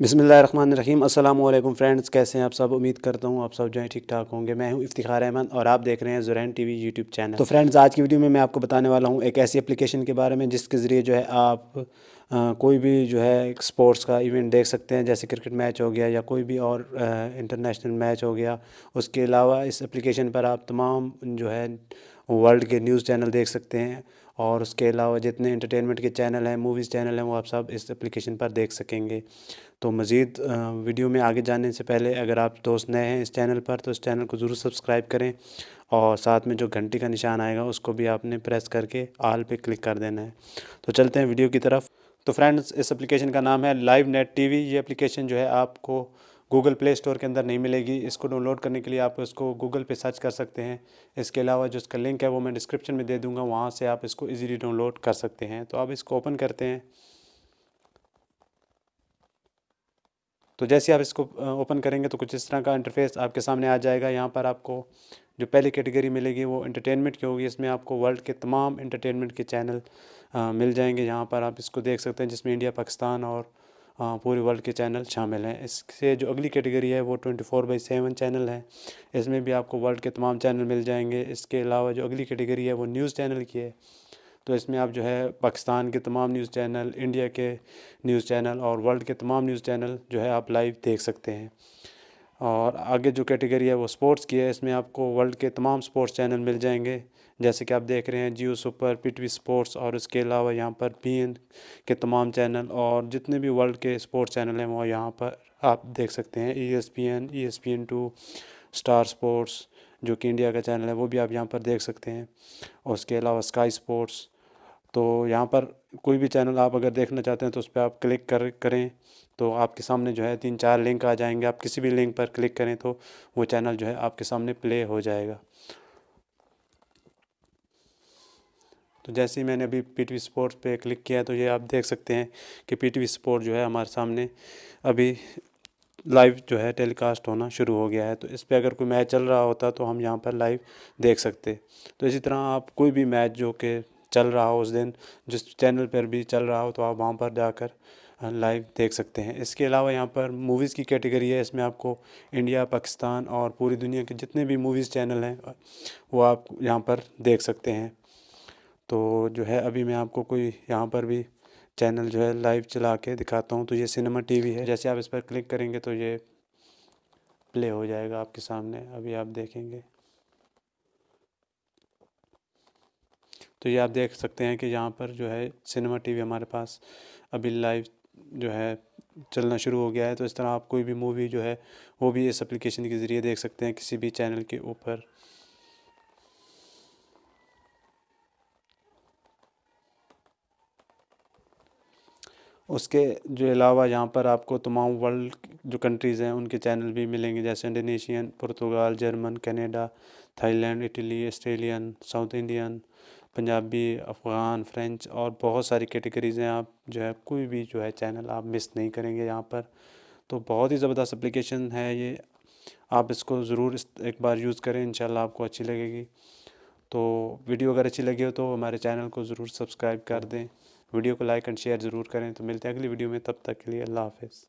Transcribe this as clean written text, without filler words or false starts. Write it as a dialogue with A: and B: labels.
A: बिस्मिल्लाहिर्रहमानिर्रहीम। अस्सलाम वालेकुम फ्रेंड्स, कैसे हैं आप सब। उम्मीद करता हूँ आप सब जो है ठीक ठाक होंगे। मैं हूँ इफ्तिखार अहमद और आप देख रहे हैं ज़ोरैन टीवी यूट्यूब चैनल। तो फ्रेंड्स, आज की वीडियो में मैं आपको बताने वाला हूँ एक ऐसी एप्लीकेशन के बारे में जिसके ज़रिए जो है आप कोई भी जो है एक स्पोर्ट्स का इवेंट देख सकते हैं, जैसे क्रिकेट मैच हो गया या कोई भी और इंटरनेशनल मैच हो गया। उसके अलावा इस एप्लीकेशन पर आप तमाम जो है वर्ल्ड के न्यूज़ चैनल देख सकते हैं, और उसके अलावा जितने इंटरटेनमेंट के चैनल हैं, मूवीज़ चैनल हैं, वो आप सब इस एप्लीकेशन पर देख सकेंगे। तो मज़ीद वीडियो में आगे जाने से पहले अगर आप दोस्त नए हैं इस चैनल पर तो इस चैनल को ज़रूर सब्सक्राइब करें, और साथ में जो घंटी का निशान आएगा उसको भी आपने प्रेस करके ऑल पे क्लिक कर देना है। तो चलते हैं वीडियो की तरफ। तो फ्रेंड्स, इस एप्लीकेशन का नाम है लाइव नेट टीवी। ये एप्लीकेशन जो है आपको गूगल प्ले स्टोर के अंदर नहीं मिलेगी। इसको डाउनलोड करने के लिए आप इसको गूगल पे सर्च कर सकते हैं। इसके अलावा जो इसका लिंक है वो मैं डिस्क्रिप्शन में दे दूँगा, वहाँ से आप इसको ईज़िली डाउनलोड कर सकते हैं। तो अब इसको ओपन करते हैं। तो जैसे आप इसको ओपन करेंगे तो कुछ इस तरह का इंटरफेस आपके सामने आ जाएगा। यहाँ पर आपको जो पहली कैटेगरी मिलेगी वो एंटरटेनमेंट की होगी। इसमें आपको वर्ल्ड के तमाम एंटरटेनमेंट के चैनल मिल जाएंगे। यहाँ पर आप इसको देख सकते हैं, जिसमें इंडिया, पाकिस्तान और पूरे वर्ल्ड के चैनल शामिल हैं। इससे जो अगली कैटेगरी है वो 24/7 चैनल है। इसमें भी आपको वर्ल्ड के तमाम चैनल मिल जाएंगे। इसके अलावा जो अगली कैटेगरी है वो न्यूज़ चैनल की है। तो इसमें आप जो है पाकिस्तान के तमाम न्यूज़ चैनल, इंडिया के न्यूज़ चैनल और वर्ल्ड के तमाम न्यूज़ चैनल जो है आप लाइव देख सकते हैं। और आगे जो कैटेगरी है वो स्पोर्ट्स की है। इसमें आपको वर्ल्ड के तमाम स्पोर्ट्स चैनल मिल जाएंगे, जैसे कि आप देख रहे हैं जियो सुपर, पीटीवी स्पोर्ट्स, और इसके अलावा यहाँ पर बीएन के तमाम चैनल और जितने भी वर्ल्ड के स्पोर्ट्स चैनल हैं वो यहाँ पर आप देख सकते हैं। ESPN 2, स्टार स्पोर्ट्स जो कि इंडिया का चैनल है वो भी आप यहाँ पर देख सकते हैं, और उसके अलावा स्काई स्पोर्ट्स। तो यहाँ पर कोई भी चैनल आप अगर देखना चाहते हैं तो उस पर आप क्लिक करें तो आपके सामने जो है 3-4 लिंक आ जाएंगे। आप किसी भी लिंक पर क्लिक करें तो वो चैनल जो है आपके सामने प्ले हो जाएगा। तो जैसे ही मैंने अभी पीटीवी स्पोर्ट्स पे क्लिक किया तो ये आप देख सकते हैं कि पीटीवी स्पोर्ट जो है हमारे सामने अभी लाइव जो है टेलीकास्ट होना शुरू हो गया है। तो इस पे अगर कोई मैच चल रहा होता तो हम यहाँ पर लाइव देख सकते। तो इसी तरह आप कोई भी मैच जो कि चल रहा हो उस दिन, जिस चैनल पर भी चल रहा हो, तो आप वहाँ पर जाकर लाइव देख सकते हैं। इसके अलावा यहाँ पर मूवीज़ की कैटेगरी है। इसमें आपको इंडिया, पाकिस्तान और पूरी दुनिया के जितने भी मूवीज़ चैनल हैं वो आप यहाँ पर देख सकते हैं। तो जो है अभी मैं आपको कोई यहाँ पर भी चैनल जो है लाइव चला के दिखाता हूँ। तो ये सिनेमा टीवी है। जैसे आप इस पर क्लिक करेंगे तो ये प्ले हो जाएगा आपके सामने, अभी आप देखेंगे। तो ये आप देख सकते हैं कि यहाँ पर जो है सिनेमा टीवी हमारे पास अभी लाइव जो है चलना शुरू हो गया है। तो इस तरह आप कोई भी मूवी जो है वो भी इस एप्लीकेशन के ज़रिए देख सकते हैं किसी भी चैनल के ऊपर। उसके जो अलावा यहाँ पर आपको तमाम वर्ल्ड जो कंट्रीज़ हैं उनके चैनल भी मिलेंगे, जैसे इंडोनेशियन, पुर्तगाल, German, Canada, Thailand, Italy, Australian, South Indian, Punjabi, Afghan, French और बहुत सारी कैटेगरीज़ हैं। आप जो है कोई भी जो है चैनल आप मिस नहीं करेंगे यहाँ पर। तो बहुत ही ज़बरदस्त एप्लीकेशन है ये। आप इसको ज़रूर एक बार यूज़ करें, इंशाल्लाह आपको अच्छी लगेगी। तो वीडियो अगर अच्छी लगी हो तो हमारे चैनल को ज़रूर सब्सक्राइब कर दें, वीडियो को लाइक एंड शेयर ज़रूर करें। तो मिलते हैं अगली वीडियो में, तब तक के लिए अल्लाह हाफ़िज़।